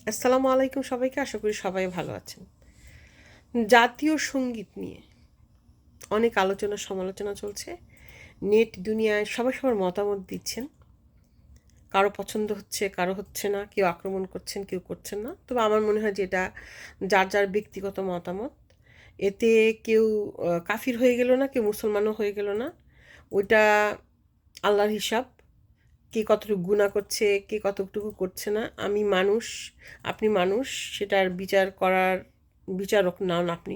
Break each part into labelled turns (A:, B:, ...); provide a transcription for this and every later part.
A: আসসালামু আলাইকুম সবাইকে, আশা করি সবাই ভালো আছেন। জাতীয় সঙ্গীত নিয়ে অনেক আলোচনা সমালোচনা চলছে। নেট দুনিয়ায় সবাই সবার মতামত দিচ্ছেন। কারো পছন্দ হচ্ছে, কারো হচ্ছে না, কেউ আক্রমণ করছেন, কেউ করছেন না। তবে আমার মনে হয় যে এটা যার যার ব্যক্তিগত মতামত। এতে কেউ কাফির হয়ে গেল না, কেউ মুসলমানও হয়ে গেল না। ওইটা আল্লাহর হিসাব। কে কতটুকু গুনাহ করছে, কে কতটুকু করছে না। আমি মানুষ, আপনি মানুষ, সেটার বিচার করার বিচারক নন আপনি।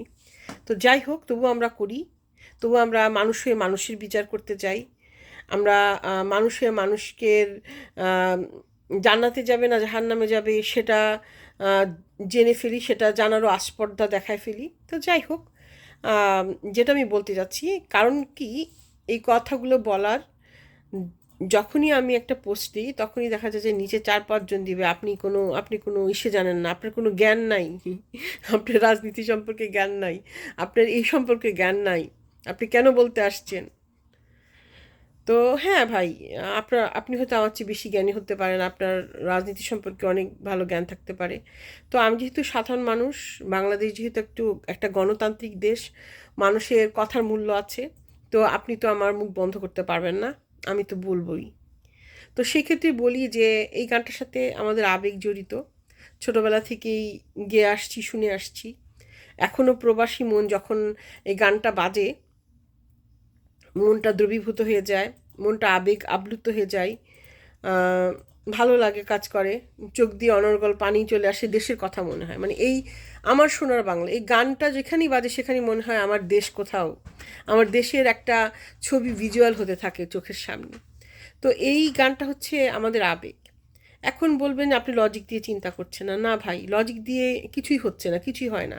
A: তো যাই হোক, তবু আমরা করি। তবু আমরা মানুষ হয়ে মানুষের বিচার করতে যাই। আমরা মানুষ হয়ে মানুষকে আহ, জান্নাতে যাবে না জাহান্নামে যাবে সেটা আহ, জেনে ফেলি, সেটা জানারও আস্পর্ধা দেখায় ফেলি। তো যাই হোক, আহ, যেটা আমি বলতে যাচ্ছি, কারণ কি এই কথাগুলো বলার, যখনই আমি একটা পোস্ট দিই তখনই দেখা যায় যে নিচে 4-5 জন দিবে আপনি কোনো ইসে জানেন না, আপনার কোনো জ্ঞান নাই, আপনার রাজনীতি সম্পর্কে জ্ঞান নাই, আপনার এই সম্পর্কে জ্ঞান নাই, আপনি কেন বলতে আসছেন। তো হ্যাঁ ভাই, আপনি হয়তো আমার চেয়ে বেশি জ্ঞানী হতে পারেন, আপনার রাজনীতি সম্পর্কে অনেক ভালো জ্ঞান থাকতে পারে। তো আমি যেহেতু সাধারণ মানুষ, বাংলাদেশ যেহেতু একটা গণতান্ত্রিক দেশ, মানুষের কথার মূল্য আছে। তো আপনি তো আমার মুখ বন্ধ করতে পারবেন না, আমি তো বলবোই। তো সেক্ষেত্রে বলি যে এই গানটার সাথে আমাদের আবেগ জড়িত। ছোটবেলা থেকেই গেয়ে আসছি, শুনে আসছি। এখনও প্রবাসী মন যখন এই গানটা বাজে, মনটা দ্রবীভূত হয়ে যায়, মনটা আবেগ আপ্লুত হয়ে যায়। আহ, ভালো লাগে, কাজ করে, চোখ দিয়ে অনর্গল পানি চলে আসে, দেশের কথা মনে হয়। মানে এই আমার সোনার বাংলা, এই গানটা যেখানেই বাজে সেখানেই মনে হয় আমার দেশ কোথাও, আমার দেশের একটা ছবি ভিজুয়াল হতে থাকে চোখের সামনে। তো এই গানটা হচ্ছে আমাদের আবেগ। এখন বলবেন আপনি লজিক দিয়ে চিন্তা করছেন না। না ভাই, লজিক দিয়ে কিছুই হচ্ছে না, কিছুই হয় না।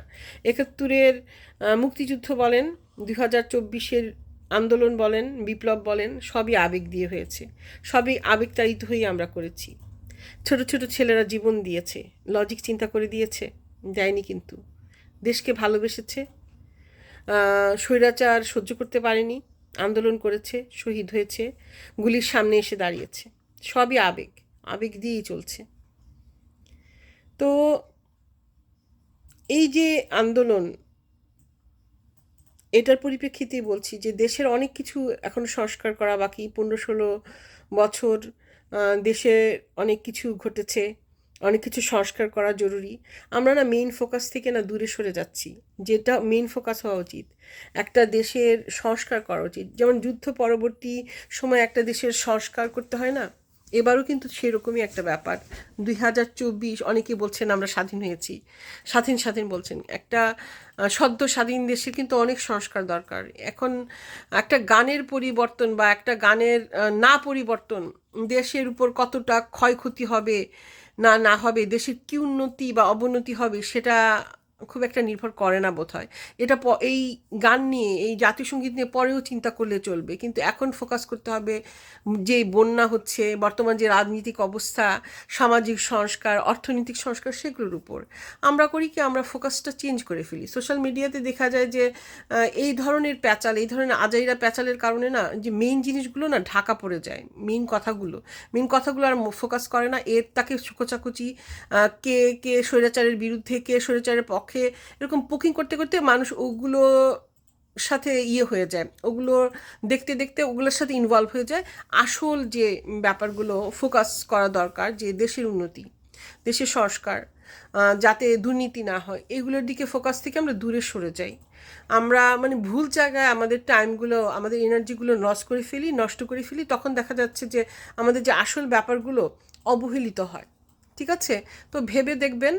A: 71-এর মুক্তিযুদ্ধ বলেন, 2024-এর আন্দোলন বলেন, বিপ্লব বলেন, সবই আবেগ দিয়ে হয়েছে। সবই আবেগতাড়িত হয়েই আমরা করেছি। ছোট ছোট ছেলেরা জীবন দিয়েছে, লজিক চিন্তা করে দিয়েছে? দেয়নি কিন্তু। দেশকে ভালোবেসেছে, স্বৈরাচার সহ্য করতে পারেনি, আন্দোলন করেছে, শহীদ হয়েছে, গুলির সামনে এসে দাঁড়িয়েছে। সবই আবেগ, আবেগ দিয়েই চলছে। তো এই যে আন্দোলন, এটার পরিপ্রেক্ষিতেই বলছি যে দেশের অনেক কিছু এখনো সংস্কার করা বাকি। 15-16 বছর দেশে অনেক কিছু ঘটেছে, অনেক কিছু সংস্কার করা জরুরি। আমরা না মেইন ফোকাস থেকে না দূরে সরে যাচ্ছি। যেটা মেইন ফোকাস হওয়া উচিত, একটা দেশের সংস্কার করা উচিত। যেমন যুদ্ধ পরবর্তী সময় একটা দেশের সংস্কার করতে হয় না, এবারও কিন্তু সেরকমই একটা ব্যাপার। 2024, অনেকে বলছেন আমরা স্বাধীন হয়েছি, স্বাধীন স্বাধীন বলছেন। একটা সদ্য স্বাধীন দেশের কিন্তু অনেক সংস্কার দরকার এখন। একটা গানের পরিবর্তন বা একটা গানের না পরিবর্তন দেশের উপর কতটা ক্ষয়ক্ষতি হবে না না হবে, দেশের কি উন্নতি বা অবনতি হবে সেটা খুব একটা নির্ভর করে না বোধ হয়। এটা এই গান নিয়ে, এই জাতীয় সঙ্গীত নিয়ে পরেও চিন্তা করলে চলবে, কিন্তু এখন ফোকাস করতে হবে যে বন্যা হচ্ছে, বর্তমান যে রাজনৈতিক অবস্থা, সামাজিক সংস্কার, অর্থনৈতিক সংস্কার, সেগুলোর উপর। আমরা করি কি, আমরা ফোকাসটা চেঞ্জ করে ফেলি। সোশ্যাল মিডিয়াতে দেখা যায় যে এই ধরনের প্যাচাল, এই ধরনের আজাইরা প্যাচালের কারণে না যে মেইন জিনিসগুলো না ঢাকা পড়ে যায়। মেইন কথাগুলো আর ফোকাস করে না, এর তাকে খোঁচাখুচি, কে কে স্বৈরাচারের বিরুদ্ধে, কে স্বৈরাচারের পক্ষে, এরকম পোকিং করতে করতে মানুষ ওগুলো সাথে হয়ে যায়, ওগুলো দেখতে দেখতে ওগুলোর সাথে ইনভলভ হয়ে যায়। আসল যে ব্যাপারগুলো ফোকাস করা দরকার, যে দেশের উন্নতি, দেশের সংস্কার, যাতে দুর্নীতি না হয়, এগুলোর দিকে ফোকাস থেকে আমরা দূরে সরে যাই। আমরা মানে ভুল জায়গায় আমাদের টাইমগুলো, আমাদের এনার্জিগুলো নষ্ট করে ফেলি। তখন দেখা যাচ্ছে যে আমাদের যে আসল ব্যাপারগুলো অবহেলিত হয়। ঠিক আছে? তো ভেবে দেখবেন।